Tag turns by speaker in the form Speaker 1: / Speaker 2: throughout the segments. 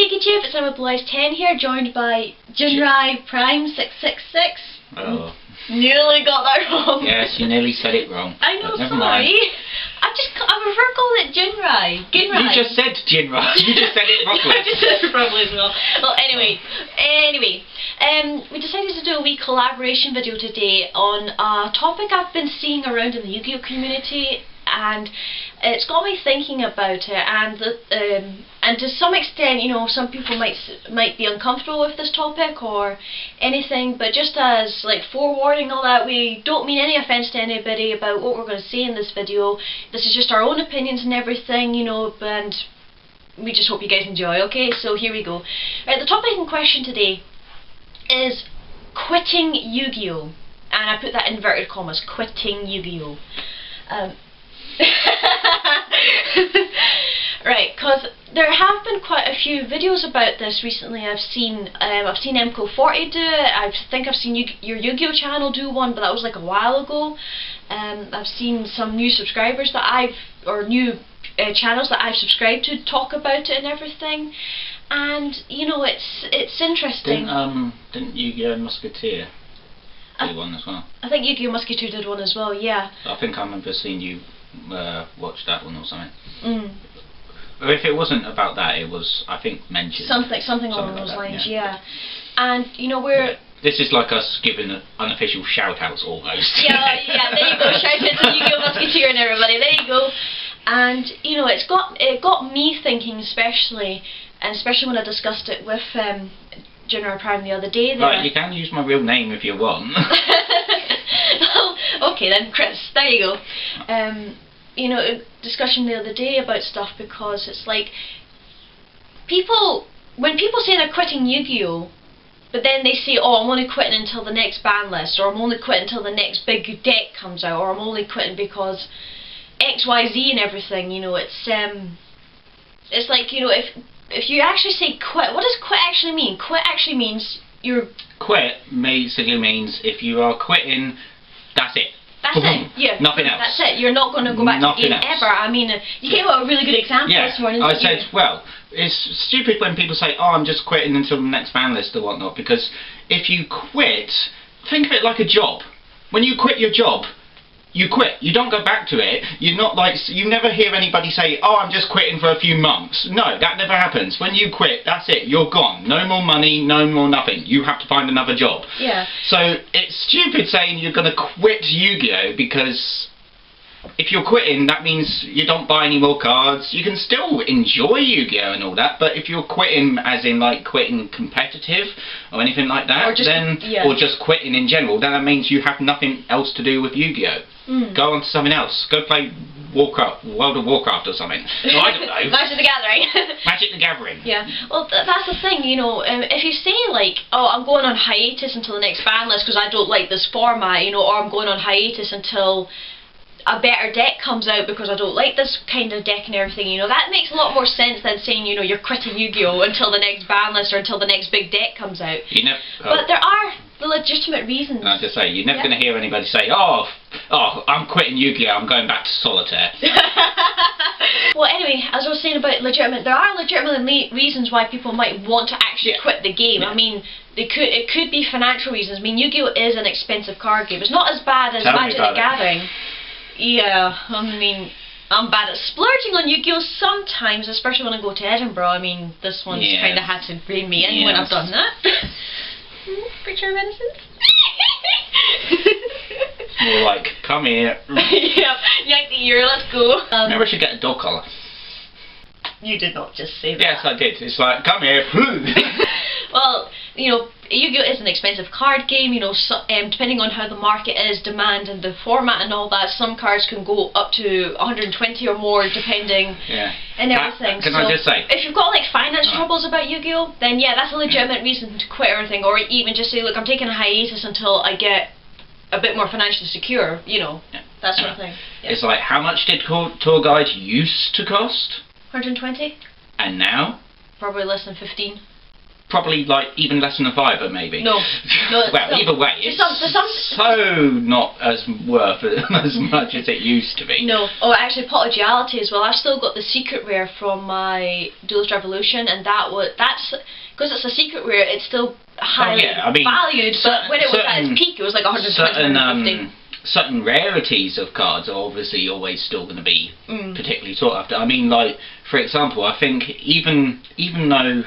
Speaker 1: Yugioh, it's Blue10 here, joined by Jinrai Prime 666.
Speaker 2: Oh.
Speaker 1: Nearly got that wrong.
Speaker 2: Yes, you nearly said it wrong.
Speaker 1: I know,
Speaker 2: Never
Speaker 1: sorry.
Speaker 2: mind.
Speaker 1: I prefer calling it Jinrai.
Speaker 2: You just said Jinrai. You just said it properly.
Speaker 1: I just said it properly as well. Well, anyway, we decided to do a wee collaboration video today on a topic I've been seeing around in the Yugioh community, and it's got me thinking about it, and to some extent, you know, some people might be uncomfortable with this topic or anything, but just as like forewarning, all that, we don't mean any offence to anybody about what we're going to say in this video. This is just our own opinions and everything, you know, and we just hope you guys enjoy. Okay, so here we go. Right, the topic in question today is quitting Yugioh, and I put that in inverted commas, quitting Yugioh. Right, because there have been quite a few videos about this recently. I've seen MCO40 do it. I think I've seen your Yugioh channel do one, but that was like a while ago. I've seen some new subscribers that new channels that I've subscribed to talk about it and everything. And you know, it's interesting.
Speaker 2: Didn't Yugioh Musketeer do one as well?
Speaker 1: I think Yugioh Musketeer did one as well. Yeah.
Speaker 2: I think I remember seeing you watch that one or something.
Speaker 1: Mm.
Speaker 2: Or if it wasn't about that, it was, I think, mentioned.
Speaker 1: Something along those lines, yeah. And you know,
Speaker 2: this is like us giving unofficial shout-outs almost.
Speaker 1: Yeah, there you go. Shout out to Yugioh Musketeer and everybody. There you go. And you know, it got me thinking, especially when I discussed it with Jinrai Prime the other day.
Speaker 2: Right, you can use my real name if you want.
Speaker 1: Okay then, Chris. There you go. You know, discussion the other day about stuff, because it's like when people say they're quitting Yugioh, but then they say, oh, I'm only quitting until the next ban list, or I'm only quitting until the next big deck comes out, or I'm only quitting because XYZ and everything. You know, it's like, you know, if you actually say quit, what does quit actually mean? Quit actually means
Speaker 2: Quit basically means if you are quitting, that's it.
Speaker 1: That's it, yeah.
Speaker 2: Nothing else.
Speaker 1: That's it. You're not going to go back to the game ever. I mean, you came up with a really good example this morning.
Speaker 2: I said, well, it's stupid when people say, oh, I'm just quitting until the next ban list or whatnot, because if you quit, think of it like a job. When you quit your job, you quit. You don't go back to it. You're not like, you never hear anybody say, oh, I'm just quitting for a few months. No, that never happens. When you quit, that's it. You're gone. No more money, no more nothing. You have to find another job.
Speaker 1: Yeah.
Speaker 2: So it's stupid saying you're going to quit Yu-Gi-Oh, because if you're quitting, that means you don't buy any more cards. You can still enjoy Yu-Gi-Oh and all that, but if you're quitting as in like quitting competitive or anything like that, or just quitting in general, then that means you have nothing else to do with Yu-Gi-Oh. Go on to something else. Go play World of Warcraft or something. No, I don't know.
Speaker 1: Magic the Gathering.
Speaker 2: Magic the Gathering.
Speaker 1: Yeah. Well, that's the thing, you know. If you say like, oh, I'm going on hiatus until the next ban list because I don't like this format, you know, or I'm going on hiatus until a better deck comes out because I don't like this kind of deck and everything, you know, that makes a lot more sense than saying, you know, you're quitting Yu-Gi-Oh until the next ban list or until the next big deck comes out. But there are the legitimate reasons.
Speaker 2: I just say, you're never going to hear anybody say, oh, I'm quitting Yu-Gi-Oh, I'm going back to solitaire.
Speaker 1: Well, anyway, as I was saying about there are legitimate reasons why people might want to actually quit the game. I mean, it could be financial reasons. I mean, Yu-Gi-Oh is an expensive card game. It's not as bad as Magic the Gathering. Yeah, I mean, I'm bad at splurging on Yu-Gi-Oh sometimes, especially when I go to Edinburgh. I mean, this one's kind of had to rein me in when I've done that. Picture of innocence.
Speaker 2: More like, come here.
Speaker 1: Yeah, yank the ear, let's go.
Speaker 2: Maybe I should get a dog collar.
Speaker 1: You did not just say that.
Speaker 2: Yes, I did. It's like, come here.
Speaker 1: Well, you know, Yu-Gi-Oh is an expensive card game, you know, so, depending on how the market is, demand and the format and all that, some cards can go up to 120 or more depending and everything.
Speaker 2: Can I just say,
Speaker 1: if you've got like finance troubles about Yu-Gi-Oh, then yeah, that's a legitimate reason to quit or anything, or even just say, look, I'm taking a hiatus until I get a bit more financially secure, you know, that sort of thing. Yeah.
Speaker 2: It's like, how much did tour guides used to cost?
Speaker 1: 120.
Speaker 2: And now?
Speaker 1: Probably less than 15.
Speaker 2: probably like even less than a £5 maybe.
Speaker 1: No,
Speaker 2: well, either way, it's so not as worth as much as it used to be.
Speaker 1: No. Oh, actually, Duality as well. I've still got the secret rare from my Duelist Revolution, and that's because it's a secret rare. It's still highly valued, but when it was at its peak, it was like 120,
Speaker 2: certain rarities of cards are obviously always still going to be particularly sought after. I mean, like for example, I think even though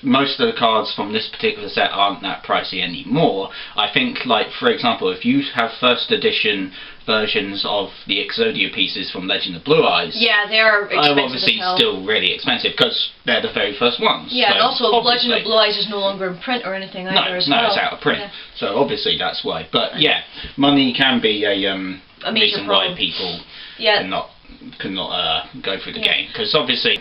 Speaker 2: most of the cards from this particular set aren't that pricey anymore, I think, like for example, if you have first edition versions of the Exodia pieces from Legend of Blue Eyes,
Speaker 1: yeah, they're expensive
Speaker 2: obviously still really expensive because they're the very first ones.
Speaker 1: Yeah,
Speaker 2: so
Speaker 1: and also Legend of Blue Eyes is no longer in print or anything either.
Speaker 2: No, it's out of print. Yeah. So obviously that's why. But yeah, money can be a reason why people cannot go through the game, because obviously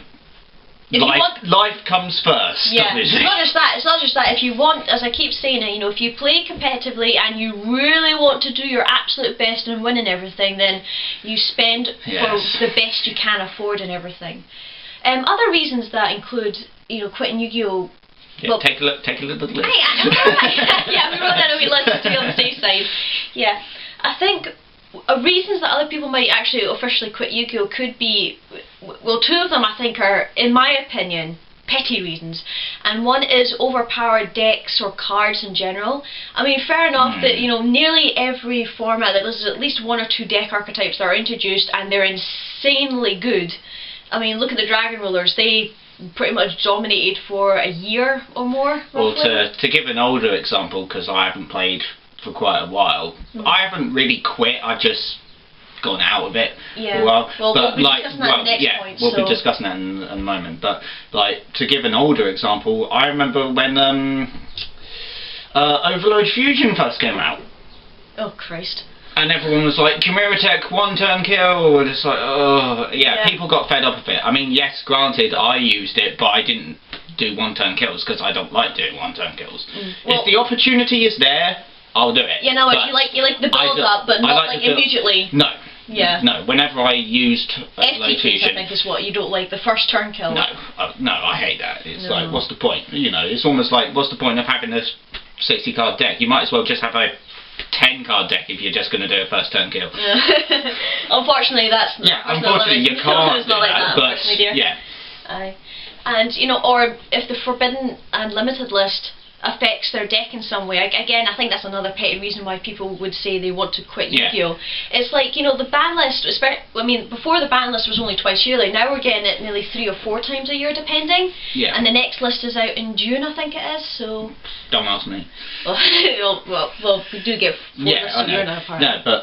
Speaker 2: life comes first.
Speaker 1: Yeah, it's not just that. It's not just that. If you want, as I keep saying it, you know, if you play competitively and you really want to do your absolute best and win and everything, then you spend for the best you can afford and everything. Other reasons that include, you know, quitting Yu-Gi-Oh.
Speaker 2: Yeah, well, take a look at the list.
Speaker 1: Yeah, we wrote down a wee list to be on the safe side. Yeah, I think reasons that other people might actually officially quit Yu-Gi-Oh could be, well, two of them I think are, in my opinion, petty reasons, and one is overpowered decks or cards in general. I mean, fair enough that, you know, nearly every format that there's at least one or two deck archetypes that are introduced and they're insanely good. I mean, look at the Dragon Rulers, they pretty much dominated for a year or more.
Speaker 2: Well, to give an older example, because I haven't played for quite a while, I haven't really quit, I've just gone out of it for a while.
Speaker 1: Well,
Speaker 2: but
Speaker 1: we'll be discussing that next point.
Speaker 2: We'll be discussing that in a moment. But like, to give an older example, I remember when Overload Fusion first came out.
Speaker 1: Oh Christ.
Speaker 2: And everyone was like, Chimera Tech, one-turn kill, just like, oh, yeah, people got fed up of it. I mean, yes, granted, I used it, but I didn't do one-turn kills, because I don't like doing one-turn kills. Well, if the opportunity is there, I'll do it.
Speaker 1: You know, you like the build-up, but not like immediately.
Speaker 2: No.
Speaker 1: Yeah.
Speaker 2: No, whenever I used Overload Fusion,
Speaker 1: I think is what you don't like, the first turn kill.
Speaker 2: No, no, I hate that. It's like, what's the point? You know, it's almost like, what's the point of having this 60-card deck? You might as well just have a 10-card deck if you're just going to do a first turn kill.
Speaker 1: Unfortunately, that's
Speaker 2: unfortunately you can't do that, but yeah.
Speaker 1: And you know, or if the Forbidden and Limited list affects their deck in some way, again, I think that's another petty reason why people would say they want to quit Yu-Gi-Oh. It's like, you know, the ban list, I mean, before the ban list was only twice yearly, now we're getting it nearly 3 or 4 times a year depending, and the next list is out in June, I think it is, so...
Speaker 2: Don't ask me.
Speaker 1: well, we do get 4 lists a year now, apparently.
Speaker 2: No, but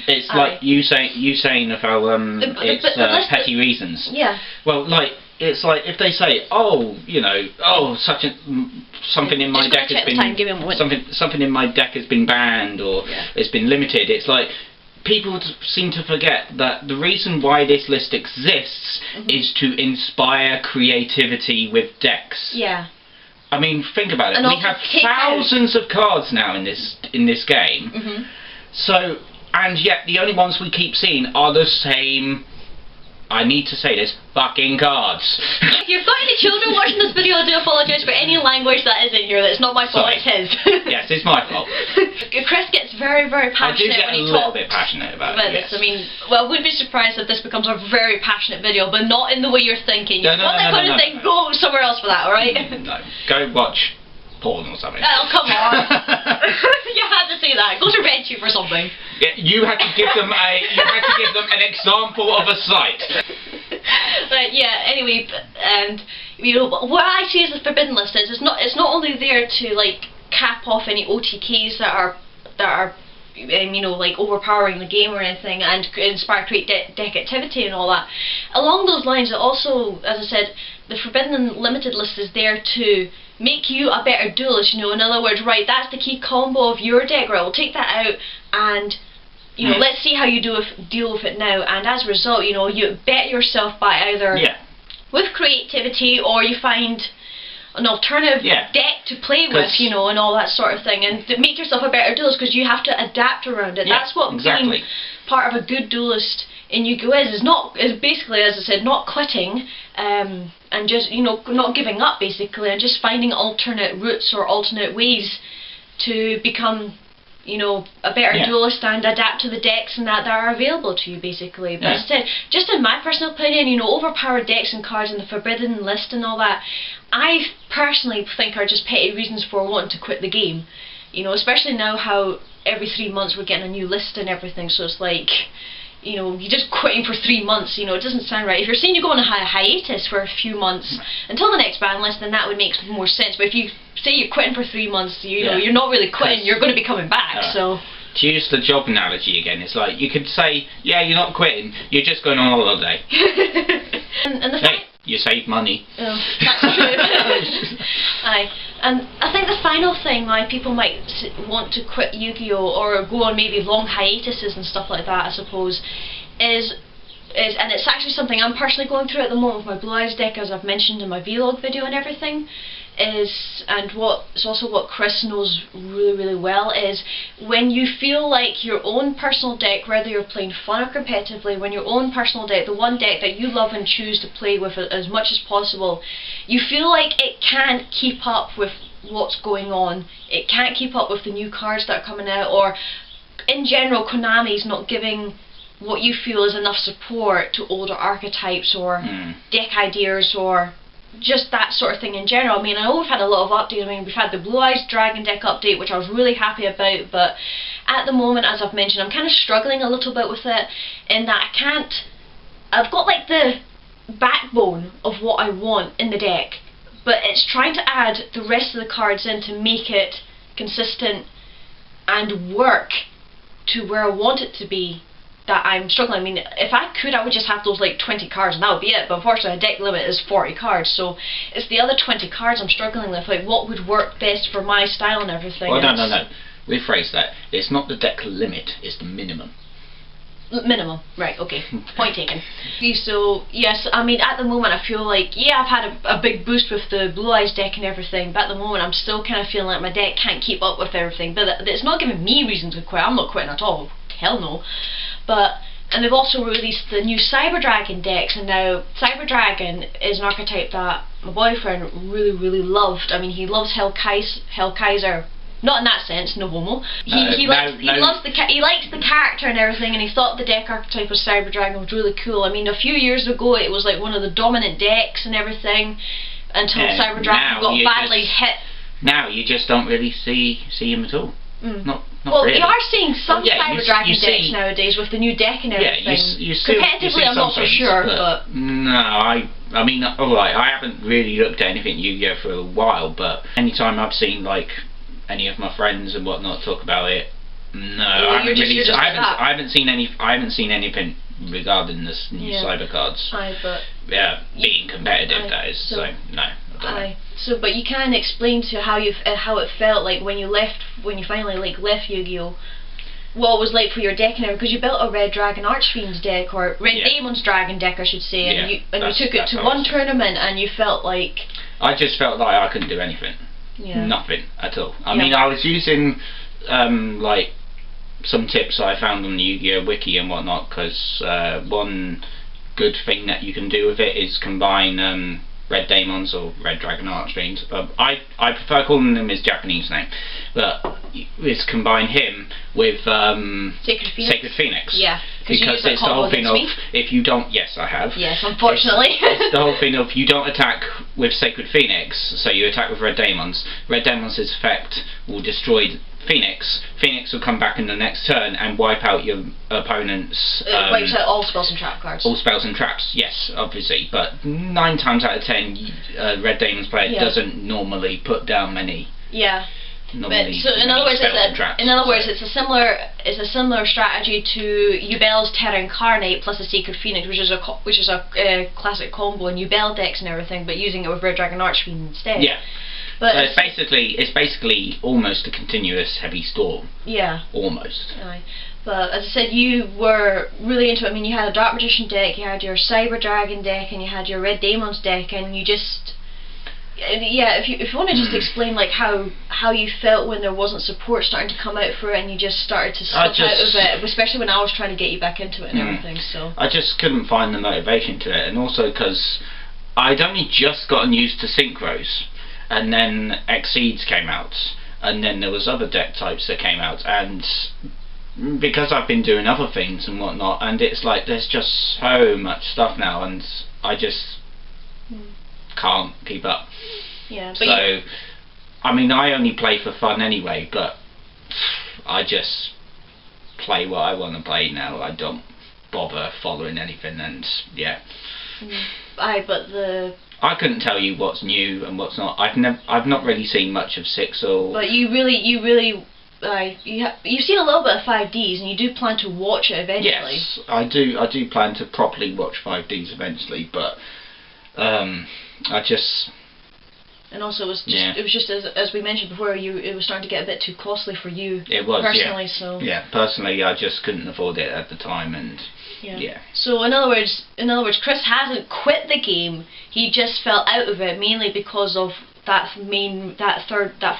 Speaker 2: it's like you saying about it's petty reasons.
Speaker 1: Yeah.
Speaker 2: Well, like, it's like if they say, oh, you know, something in my deck has been something in my deck has been banned or it's been limited. It's like people seem to forget that the reason why this list exists is to inspire creativity with decks.
Speaker 1: Yeah.
Speaker 2: I mean, think about it. We have thousands of cards now in this game. So, and yet the only ones we keep seeing are the same. I need to say this, fucking cards.
Speaker 1: If you've got any children watching this video, I do apologise for any language that is in here. That's not my fault, it's his.
Speaker 2: Yes, it's my fault.
Speaker 1: Chris gets very, very passionate when he talks.
Speaker 2: I do get a little bit passionate about this.
Speaker 1: I mean, well, I wouldn't be surprised if this becomes a very passionate video, but not in the way you're thinking.
Speaker 2: No,
Speaker 1: go somewhere else for that, alright?
Speaker 2: No, go watch porn or something.
Speaker 1: Oh, come on. You had to say that. Go to RedTube or something.
Speaker 2: Yeah, you had to give them an example of a site.
Speaker 1: But yeah, anyway, and you know what I see as the forbidden list is it's not only there to like cap off any OTKs that are you know, like overpowering the game or anything and inspire deck activity and all that. Along those lines, it also, as I said, the Forbidden and Limited list is there to make you a better duelist, you know, in other words, right, that's the key combo of your deck, right, we'll take that out and, you know, let's see how you deal with it now, and as a result, you know, you bet yourself by either with creativity or you find an alternative deck to play with, you know, and all that sort of thing, and make yourself a better duelist because you have to adapt around it. That's what being part of a good duelist in Yugioh is basically, as I said, not quitting, and just, you know, not giving up basically, and just finding alternate routes or alternate ways to become, you know, a better duelist and adapt to the decks and that are available to you basically. But as I said, just in my personal opinion, you know, overpowered decks and cards and the forbidden list and all that, I personally think are just petty reasons for wanting to quit the game. You know, especially now how every 3 months we're getting a new list and everything, so it's like, you know, you're just quitting for 3 months, you know, it doesn't sound right. If you're saying you go on a hiatus for a few months until the next ban list, then that would make more sense. But if you say you're quitting for 3 months, you know, you're not really quitting, you're going to be coming back, so...
Speaker 2: To use the job analogy again, it's like, you could say, yeah, you're not quitting, you're just going on holiday.
Speaker 1: and the
Speaker 2: hey, you save money.
Speaker 1: Oh, that's true. Aye. And I think the final thing why people might want to quit Yu-Gi-Oh! Or go on maybe long hiatuses and stuff like that, I suppose, is and it's actually something I'm personally going through at the moment with my Blue Eyes deck, as I've mentioned in my vlog video and everything, and it's also what Chris knows really well, is when you feel like your own personal deck, whether you're playing fun or competitively, when your own personal deck, the one deck that you love and choose to play with as much as possible, you feel like it can't keep up with what's going on, it can't keep up with the new cards that are coming out, or in general Konami's not giving what you feel is enough support to older archetypes or deck ideas or just that sort of thing in general. I mean, I know we've had a lot of updates. I mean, we've had the Blue Eyes Dragon deck update, which I was really happy about, but at the moment, as I've mentioned, I'm kind of struggling a little bit with it in that I've got like the backbone of what I want in the deck, but it's trying to add the rest of the cards in to make it consistent and work to where I want it to be, that I'm struggling. I mean, if I could, I would just have those like 20 cards and that would be it, but unfortunately a deck limit is 40 cards, so it's the other 20 cards I'm struggling with, like what would work best for my style and everything.
Speaker 2: Well, no. Rephrase that. It's not the deck limit, it's the minimum.
Speaker 1: Minimum, right, okay, point taken. So, yes, I mean, at the moment I feel like, yeah, I've had a big boost with the Blue Eyes deck and everything, but at the moment I'm still kind of feeling like my deck can't keep up with everything, but it's not giving me reason to quit. I'm not quitting at all, hell no. And they've also released the new Cyber Dragon decks, and now Cyber Dragon is an archetype that my boyfriend really loved. I mean, he loves Hellkaiser. Not in that sense, no homo. He likes the character and everything, and he thought the deck archetype of Cyber Dragon was really cool. I mean, a few years ago it was like one of the dominant decks and everything, until Cyber Dragon got badly hit. Now
Speaker 2: you just don't really see him at all. Not
Speaker 1: well,
Speaker 2: really.
Speaker 1: you are seeing some Cyber Dragon decks nowadays with the new deck and everything.
Speaker 2: Yeah, you still,
Speaker 1: competitively, I'm not so sure, but
Speaker 2: no, I mean, alright, I haven't really looked at anything Yu-Gi-Oh for a while, but anytime I've seen like any of my friends and whatnot talk about it, no, I haven't seen anything regarding this new cyber cards. Being competitive, that is. So no.
Speaker 1: So, but you can explain to how it felt like when you finally like left Yu-Gi-Oh! What it was like for your deck and everything, because you built a Red Dragon Archfiend's deck, or Red Damon's Dragon deck I should say, and you took it to one tournament and you felt like...
Speaker 2: I just felt like I couldn't do anything. Nothing at all. I mean, I was using like some tips I found on the Yu-Gi-Oh! Wiki and whatnot, because one good thing that you can do with it is combine Red Daemons or Red Dragon Archfiends. I prefer calling them his Japanese name, but is combine him with Sacred Phoenix.
Speaker 1: Yeah,
Speaker 2: because it's the whole thing of if you don't. Yes, I have.
Speaker 1: Yes, unfortunately.
Speaker 2: It's the whole thing of you don't attack with Sacred Phoenix, so you attack with Red Daemons. Red Daemons' effect will destroy Phoenix. Phoenix will come back in the next turn and wipe out your opponent's...
Speaker 1: wipes out all spells and trap cards.
Speaker 2: All spells and traps, yes, obviously. But 9 times out of 10, Red Demon's player doesn't normally put down many...
Speaker 1: Yeah. So in other words, it's a similar strategy to Yubel's Terra Incarnate plus a Sacred Phoenix, which is a classic combo in Yubel decks and everything, but using it with Red Dragon Archfiend instead.
Speaker 2: Yeah. But so it's basically almost a continuous heavy storm. Yeah. Almost.
Speaker 1: Aye. But as I said, you were really into it. I mean, you had a Dark Magician deck, you had your Cyber Dragon deck, and you had your Red Daemons deck, and you just... yeah, if you want to just explain like how you felt when there wasn't support starting to come out for it, and you just started to slip out of it, especially when I was trying to get you back into it and everything. So
Speaker 2: I just couldn't find the motivation to it, and also because I'd only just gotten used to synchros, and then Exceeds came out, and then there was other deck types that came out, and because I've been doing other things and whatnot, and it's like there's just so much stuff now, and I just can't keep up.
Speaker 1: Yeah. But
Speaker 2: so, I mean, I only play for fun anyway, but I just play what I want to play now. I don't bother following anything, and yeah. I couldn't tell you what's new and what's not. I've not really seen much of 6 or.
Speaker 1: But you really you've seen a little bit of 5Ds, and you do plan to watch it eventually.
Speaker 2: Yes, I do plan to properly watch 5Ds eventually, but I just.
Speaker 1: And also, it was just as we mentioned before, it was starting to get a bit too costly for you.
Speaker 2: It was,
Speaker 1: personally.
Speaker 2: Yeah.
Speaker 1: So
Speaker 2: yeah, personally, I just couldn't afford it at the time, and yeah.
Speaker 1: So in other words, Chris hasn't quit the game. He just fell out of it mainly because of that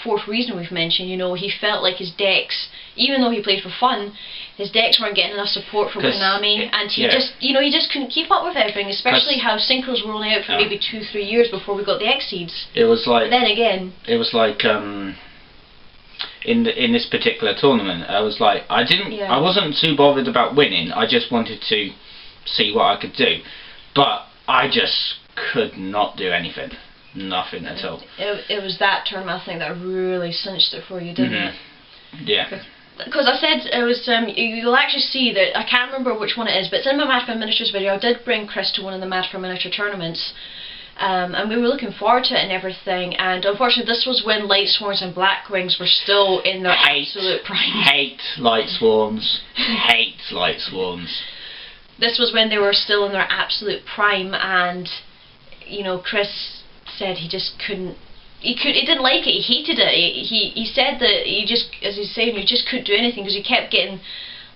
Speaker 1: fourth reason we've mentioned. You know, he felt like his decks, even though he played for fun, his decks weren't getting enough support from Konami, and he just couldn't keep up with everything, especially how synchros were only out for maybe 2-3 years before we got the Exceeds.
Speaker 2: It was like.
Speaker 1: But then again.
Speaker 2: It was like in this particular tournament, I was like, I wasn't too bothered about winning. I just wanted to see what I could do, but I just could not do anything. Nothing at all.
Speaker 1: It was that tournament, I think, that really cinched it for you, didn't it?
Speaker 2: Yeah.
Speaker 1: Because I said it was. You'll actually see that I can't remember which one it is, but it's in my Mad for Miniatures video. I did bring Chris to one of the Mad for Miniature tournaments, and we were looking forward to it and everything. And unfortunately, this was when Light Swarms and Blackwings were still in their absolute prime.
Speaker 2: Hate Light Swarms. Hate Light Swarms.
Speaker 1: This was when they were still in their absolute prime, and you know, Chris said he just couldn't. He didn't like it. He hated it. He said that he just, as he's saying, he just couldn't do anything because he kept getting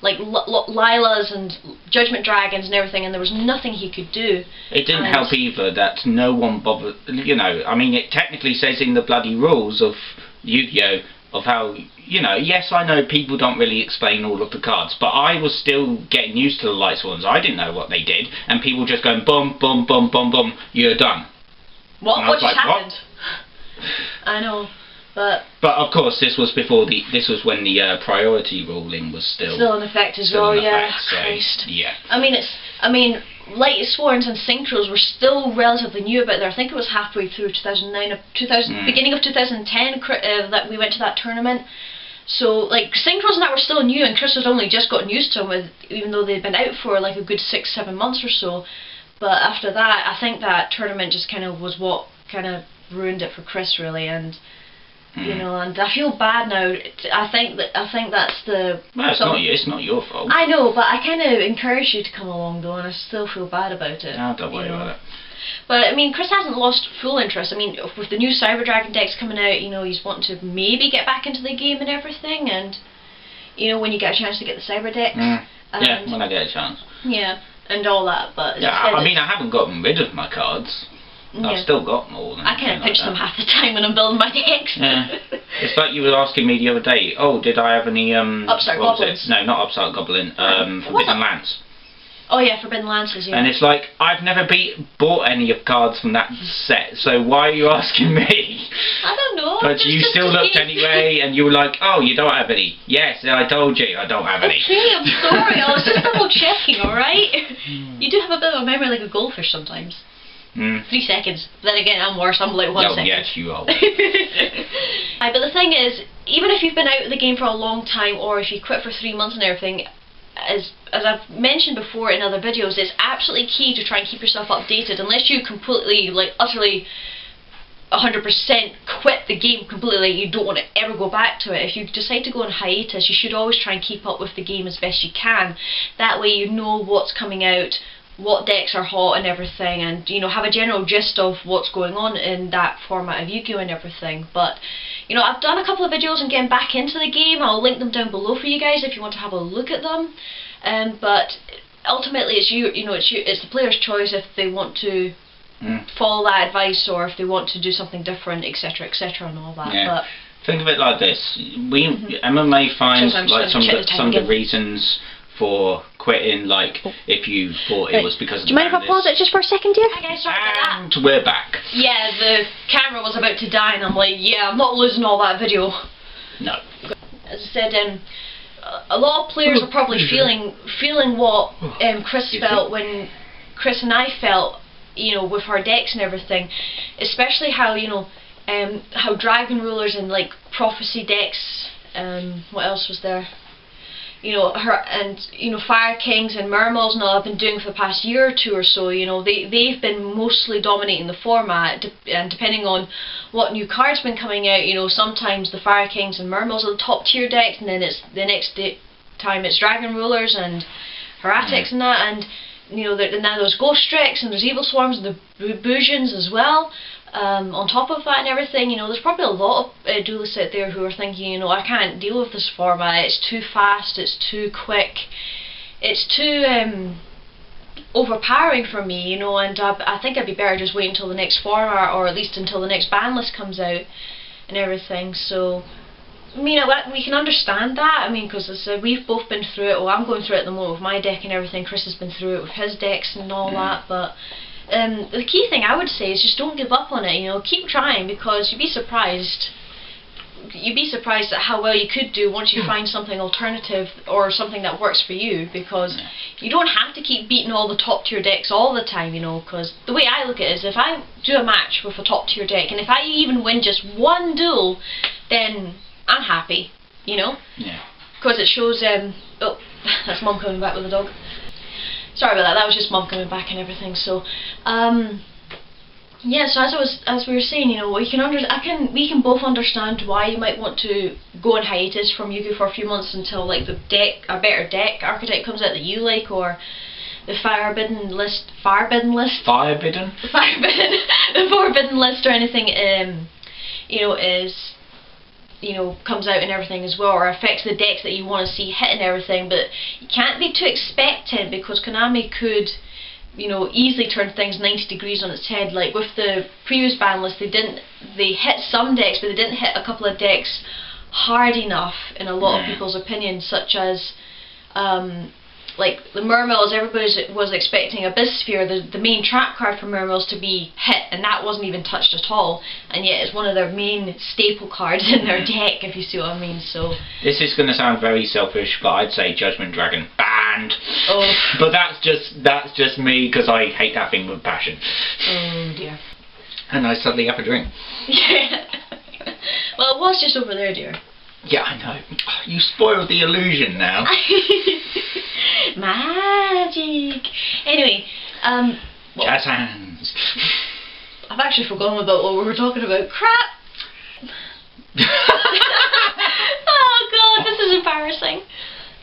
Speaker 1: like Lilas and Judgment Dragons and everything, and there was nothing he could do.
Speaker 2: It didn't help either that no one bothered. You know, I mean, it technically says in the bloody rules of Yu-Gi-Oh! Of how, you know, yes, I know people don't really explain all of the cards, but I was still getting used to the Light Swarms. I didn't know what they did, and people just going boom, boom, boom, boom, boom, you're done.
Speaker 1: What just happened? I know, but
Speaker 2: of course this was before this was when the priority ruling was still
Speaker 1: in effect as well. Yeah,
Speaker 2: so,
Speaker 1: Christ.
Speaker 2: Yeah.
Speaker 1: I mean, Light Swarms and Synchros were still relatively new about there. I think it was halfway through 2009, beginning of 2010 that we went to that tournament. So like Synchros and that were still new, and Chris had only just gotten used to them, even though they'd been out for like a good 6-7 months or so. But after that, I think that tournament just kind of was what kind of ruined it for Chris, really, and you know, and I feel bad now. I think that's the.
Speaker 2: Well, it's not your fault.
Speaker 1: I know, but I kind of encouraged you to come along though, and I still feel bad about it.
Speaker 2: No, don't worry about it.
Speaker 1: But I mean, Chris hasn't lost full interest. I mean, with the new Cyber Dragon decks coming out, you know, he's wanting to maybe get back into the game and everything, and you know, when you get a chance to get the Cyber decks.
Speaker 2: Yeah, when I get a chance.
Speaker 1: Yeah. And all that, but
Speaker 2: yeah, I mean, I haven't gotten rid of my cards. I've still got more.
Speaker 1: I kind of pitch them half the time when I'm building my decks.
Speaker 2: Yeah. It's like you were asking me the other day. Oh, did I have any
Speaker 1: Upstart Goblins?
Speaker 2: No, not Upstart Goblin. Forbidden Lance.
Speaker 1: Oh yeah, Forbidden Lances. Yeah.
Speaker 2: And it's like I've never bought any of cards from that set. So why are you asking me?
Speaker 1: I don't know.
Speaker 2: But you still looked anyway, and you were like, "Oh, you don't have any." Yes, I told you I don't have any.
Speaker 1: Okay, I'm sorry. I was just double checking. All right. You do have a bit of a memory like a goldfish sometimes. 3 seconds. But then again, I'm worse. I'm like 1 second.
Speaker 2: Yes, you are.
Speaker 1: But the thing is, even if you've been out of the game for a long time, or if you quit for 3 months and everything, as I've mentioned before in other videos, it's absolutely key to try and keep yourself updated. Unless you completely, like, utterly 100% quit the game completely, you don't want to ever go back to it. If you decide to go on hiatus, you should always try and keep up with the game as best you can. That way you know what's coming out, what decks are hot and everything, and you know, have a general gist of what's going on in that format of Yu-Gi-Oh! And everything. But you know, I've done a couple of videos on getting back into the game. I'll link them down below for you guys if you want to have a look at them. But ultimately, it's it's the player's choice if they want to follow that advice, or if they want to do something different, etc., etc., and all that.
Speaker 2: Yeah.
Speaker 1: But
Speaker 2: think of it like this: MMA finds like some of the reasons for quitting, like if you thought it was because of
Speaker 3: do you mind if I pause it just for a second, dear?
Speaker 1: Okay, sorry about that.
Speaker 2: And we're back.
Speaker 1: Yeah, the camera was about to die, and I'm like, yeah, I'm not losing all that video.
Speaker 2: No.
Speaker 1: As I said, a lot of players are probably feeling what Chris felt when Chris and I felt, you know, with our decks and everything, especially how, you know, how Dragon Rulers and like Prophecy decks, what else was there? You know, Fire Kings and Mermals and all I've been doing for the past year or two or so. You know, they've been mostly dominating the format, and depending on what new cards been coming out, you know, sometimes the Fire Kings and Mermals are the top tier decks, and then it's the next time it's Dragon Rulers and Heretics and that, and you know, now there's Ghost Strix and there's Evil Swarms and the Bujins as well. On top of that and everything, you know, there's probably a lot of duelists out there who are thinking, you know, I can't deal with this format, it's too fast, it's too quick, it's too overpowering for me, you know, and I think I'd be better just wait until the next format, or at least until the next ban list comes out and everything. So, I mean, we can understand that, I mean, because we've both been through it. Well, I'm going through it at the moment with my deck and everything, Chris has been through it with his decks and all that, but the key thing I would say is just don't give up on it, you know, keep trying, because you'd be surprised at how well you could do once you find something alternative or something that works for you, because you don't have to keep beating all the top tier decks all the time, you know, because the way I look at it is if I do a match with a top tier deck and if I even win just one duel, then I'm happy, you know, because it shows, oh, that's Mum coming back with the dog. Sorry about that. That was just Mum coming back and everything. So, yeah. So as we were saying, you know, we can both understand why you might want to go on hiatus from Yu-Gi-Oh for a few months until like a better deck archetype comes out that you like, or the Firebidden list, the Forbidden list, or anything, you know, comes out and everything as well, or affects the decks that you want to see hit and everything. But you can't be too expectant, because Konami could, you know, easily turn things 90 degrees on its head. Like with the previous ban list, they hit some decks, but they didn't hit a couple of decks hard enough in a lot of people's opinions, such as like the Mermals. Everybody was expecting Abyssphere, the main trap card for Mermals, to be hit, and that wasn't even touched at all, and yet it's one of their main staple cards in their deck, if you see what I mean. So
Speaker 2: this is going to sound very selfish, but I'd say Judgment Dragon banned.
Speaker 1: Oh.
Speaker 2: But that's just me, because I hate that thing with passion.
Speaker 1: Oh dear.
Speaker 2: And I suddenly have a drink.
Speaker 1: Yeah. Well, it was just over there, dear.
Speaker 2: Yeah, I know. You spoiled the illusion now.
Speaker 1: Magic. Anyway,
Speaker 2: jazz hands.
Speaker 1: I've actually forgotten about what we were talking about. Crap. Oh god, this is embarrassing.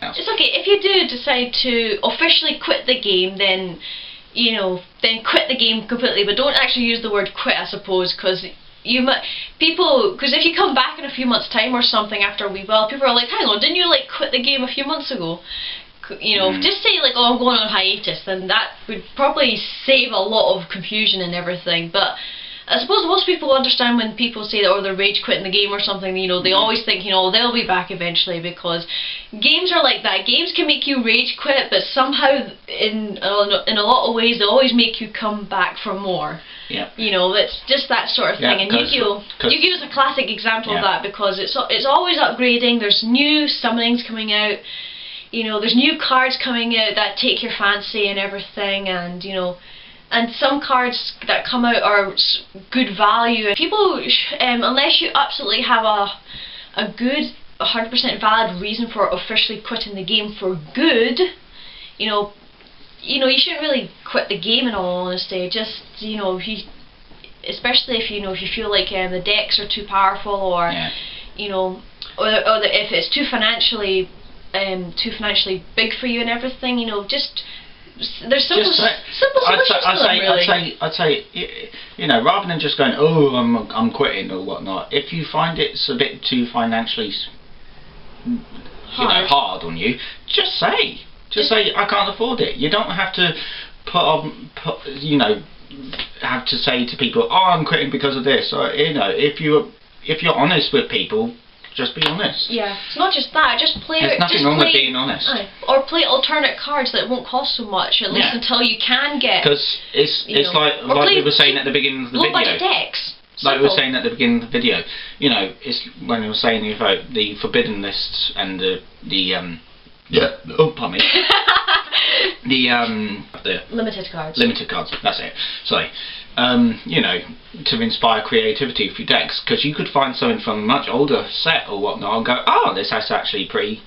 Speaker 2: No.
Speaker 1: It's okay if you do decide to officially quit the game, then you know, then quit the game completely. But don't actually use the word quit, I suppose, because because if you come back in a few months' time or something after a wee while, people are like, hang on, didn't you like quit the game a few months ago? You know, just say like, oh, I'm going on hiatus, then that would probably save a lot of confusion and everything. But I suppose most people understand when people say that, or they're rage quitting the game or something, you know, they always think, you know, they'll be back eventually, because games are like that. Games can make you rage quit, but somehow in a lot of ways they always make you come back for more.
Speaker 2: Yeah.
Speaker 1: You know, it's just that sort of thing. And Yu-Gi-Oh is a classic example of that, because it's always upgrading. There's new summonings coming out. You know, there's new cards coming out that take your fancy and everything, and you know, and some cards that come out are good value. And people, unless you absolutely have a good 100% valid reason for officially quitting the game for good, you know, you shouldn't really quit the game in all honesty. Just, you know, especially if you feel like the decks are too powerful, or you know, or if it's too financially big for you and everything, you know, just there's simple solutions to them, really.
Speaker 2: I'd say, you know, rather than just going, oh, I'm quitting or whatnot. If you find it's a bit too financially, hard on you, just say I can't afford it. You don't have to put have to say to people, "Oh, I'm quitting because of this." Or, you know, if you're honest with people, just be honest.
Speaker 1: Yeah, it's not just that. Just play.
Speaker 2: There's nothing wrong with being honest.
Speaker 1: Or play alternate cards that won't cost so much, at least until you can get.
Speaker 2: Because it's like we were saying at the beginning of the video.
Speaker 1: Low budget decks.
Speaker 2: Like we were saying at the beginning of the video, you know, it's when we were saying about the forbidden lists and the oh, pardon me. the
Speaker 1: limited cards.
Speaker 2: Limited cards. That's it. Sorry. You know, to inspire creativity for your decks, because you could find something from a much older set or whatnot and go, oh, this is actually pretty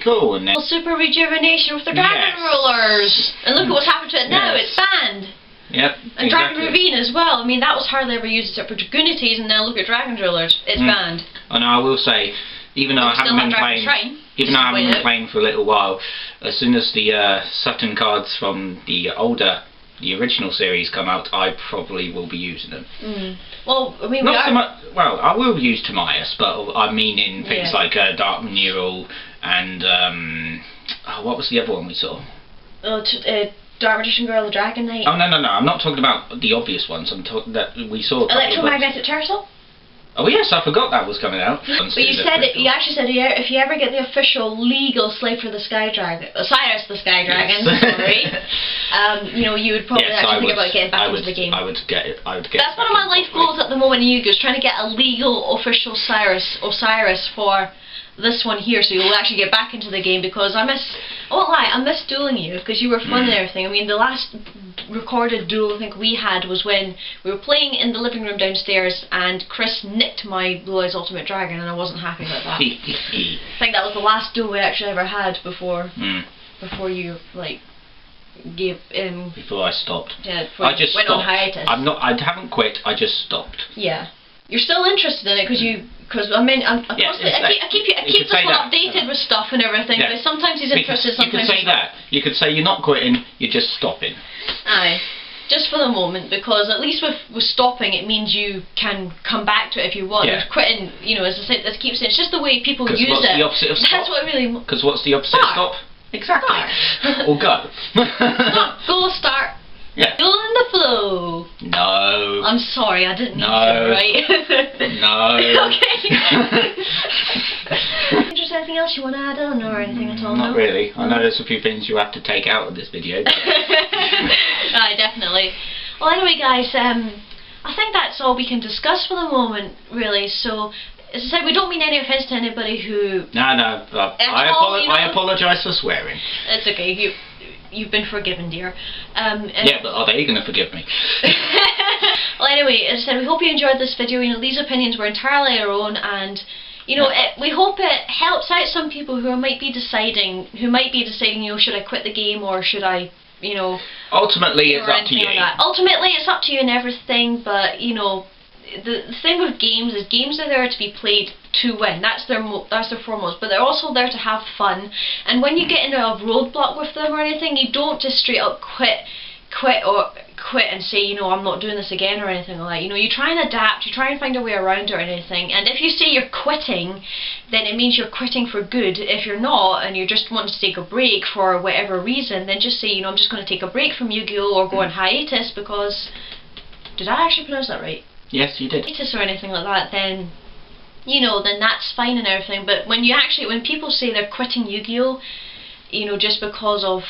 Speaker 2: cool. And then
Speaker 1: super rejuvenation with the dragon rulers, and look at what's happened to it now. It's banned.
Speaker 2: Yep.
Speaker 1: And Dragon Ravine as well. I mean, that was hardly ever used except for Dragunities, and now look at Dragon Drillers. It's banned.
Speaker 2: And I will say, even though I haven't been playing for a little while, as soon as the Sutton cards from the original series come out, I probably will be using them.
Speaker 1: Well, I mean,
Speaker 2: not so much. Well, I will use Timaeus, but I mean in things like Dark Mural and what was the other one we saw?
Speaker 1: Dark Magician Girl, the Dragon Knight.
Speaker 2: Oh no! I'm not talking about the obvious ones. I'm talking that we saw.
Speaker 1: Electromagnetic Tercel.
Speaker 2: Oh yes, I forgot that was coming out.
Speaker 1: But you actually said if you ever get the official legal Slave for the Sky Dragon, Osiris the Sky Dragon, sorry, you know, you would probably think about getting back into the game.
Speaker 2: I would get it.
Speaker 1: That's one of my life goals at the moment in Yugioh, is trying to get a legal official Osiris for this one here, so you'll actually get back into the game, because I won't lie, I miss dueling you, because you were fun and everything. I mean, the last recorded duel I think we had was when we were playing in the living room downstairs and Chris nicked my Blue Eyes Ultimate Dragon, and I wasn't happy about that. I think that was the last duel we actually ever had before you like gave
Speaker 2: before I stopped.
Speaker 1: Yeah,
Speaker 2: I just
Speaker 1: went
Speaker 2: stopped.
Speaker 1: on hiatus.
Speaker 2: I haven't quit, I just stopped.
Speaker 1: Yeah. You're still interested in it because I mean I keep this one updated with stuff and everything, but sometimes he's interested, sometimes
Speaker 2: you could say that. You could say you're not quitting, you're just stopping.
Speaker 1: Aye. Just for the moment, because at least with stopping it means you can come back to it if you want.
Speaker 2: Yeah.
Speaker 1: Quitting, you know, as I keep saying, it's just the way people use
Speaker 2: what's
Speaker 1: it.
Speaker 2: The opposite of stop?
Speaker 1: That's what really.
Speaker 2: Because what's the opposite of stop? Exactly. Or go.
Speaker 1: Go, start.
Speaker 2: Yeah.
Speaker 1: Go in the flow.
Speaker 2: No.
Speaker 1: I'm sorry, I didn't mean to, right?
Speaker 2: No.
Speaker 1: Okay. Is there anything else you want to add on, or anything at all?
Speaker 2: Not really. I know there's a few things you have to take out of this video.
Speaker 1: Right, definitely. Well, anyway, guys, I think that's all we can discuss for the moment, really. So, as I said, we don't mean any offence to anybody who...
Speaker 2: No, I apologise for swearing.
Speaker 1: It's okay. You've been forgiven, dear.
Speaker 2: Yeah, but are they going to forgive me?
Speaker 1: Well, anyway, as I said, we hope you enjoyed this video. You know, these opinions were entirely our own, and you know, we hope it helps out some people who might be deciding, you know, should I quit the game or should I, you know...
Speaker 2: Ultimately, it's up to you.
Speaker 1: Ultimately, it's up to you and everything, but you know, the thing with games is games are there to be played to win. That's their foremost, but they're also there to have fun. And when you get into a roadblock with them or anything, you don't just straight up quit and say, you know, I'm not doing this again or anything like that. You know, you try and adapt, you try and find a way around it or anything. And if you say you're quitting, then it means you're quitting for good. If you're not, and you're just wanting to take a break for whatever reason, then just say, you know, I'm just going to take a break from Yu-Gi-Oh! Or go on hiatus because... Did I actually pronounce that right?
Speaker 2: Yes, you did.
Speaker 1: Hiatus or anything like that, then... You know, then that's fine and everything. But when people say they're quitting Yu-Gi-Oh! You know, just because of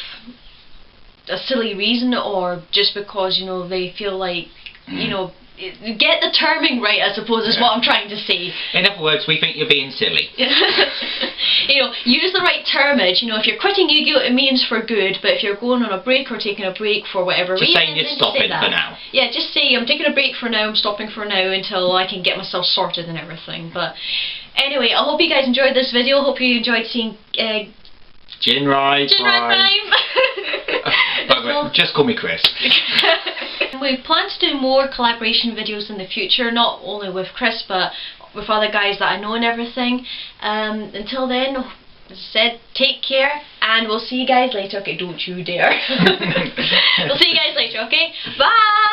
Speaker 1: a silly reason, or just because, you know, they feel like, you know, get the terming right, I suppose, is what I'm trying to say.
Speaker 2: In other words, we think you're being silly.
Speaker 1: You know, use the right termage. You know, if you're quitting Yu-Gi-Oh! It means for good, but if you're going on a break or taking a break for whatever reason,
Speaker 2: just saying you're stopping for now.
Speaker 1: Yeah, just say I'm taking a break for now, I'm stopping for now until I can get myself sorted and everything. But anyway, I hope you guys enjoyed this video. Hope you enjoyed seeing
Speaker 2: Jinrai
Speaker 1: Prime.
Speaker 2: Just call me Chris.
Speaker 1: We plan to do more collaboration videos in the future, not only with Chris but with other guys that I know and everything. Until then, as I said, take care and we'll see you guys later. Okay, don't you dare. We'll see you guys later, okay? Bye!